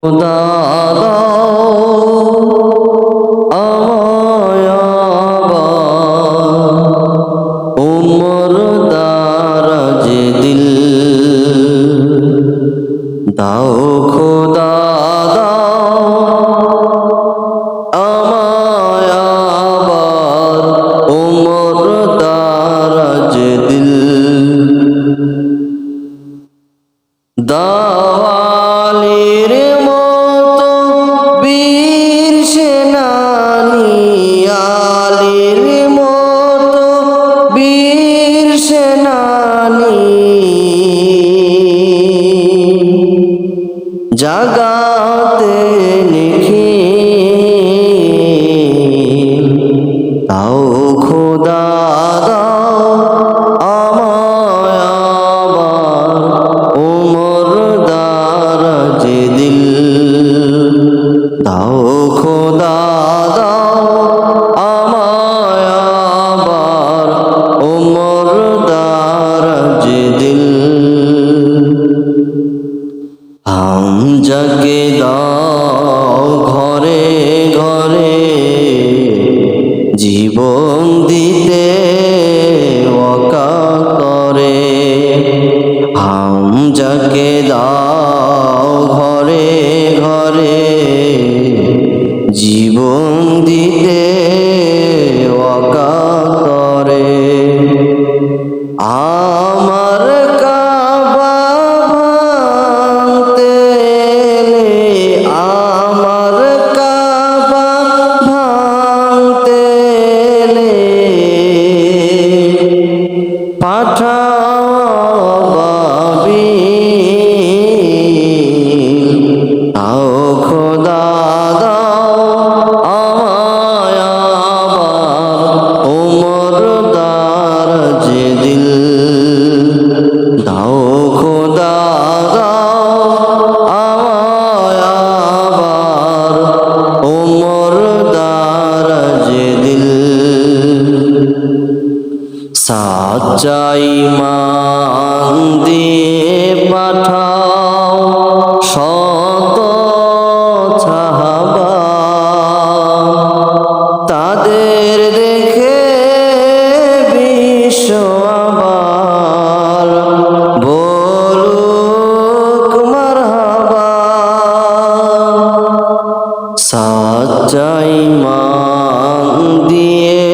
খোদা দাও আমায় আবার উমর দারাজ দিল দাও খোদা দাও আমায় আবার উমর দারাজ দিল দাওয়ালির মতো বীর সেনানী আলীর মতো বীর সেনানী জাগাতে নিখিল দাও খোদা দাও আমায় আবার উমর দারাজ দিল দাও খোদা দাও আমায় আবার উমর দারাজ দিল হামজাকে দাও ঘরে ঘরে জীবন দিতে ওয়াকা করে হামজাকে দাও ঘরে ঘরে জীবন দিতে ওয়াকা করে আমার কাবা ভাঙতে এলে আমার কাবা ভাঙতে এলে পাঠাও বাবিল দাও খোদা দাও আমায় আবার উমর দারাজ দিল দাও খোদা দাও আমায় আবার উমর দারাজ দিল সাচ্চাই মান দিয়ে পাঠাও শত সাহাবা তাদের দেখে বিশ্ব আবার বলুক মারহাবা সাচ্চাই মান দিয়ে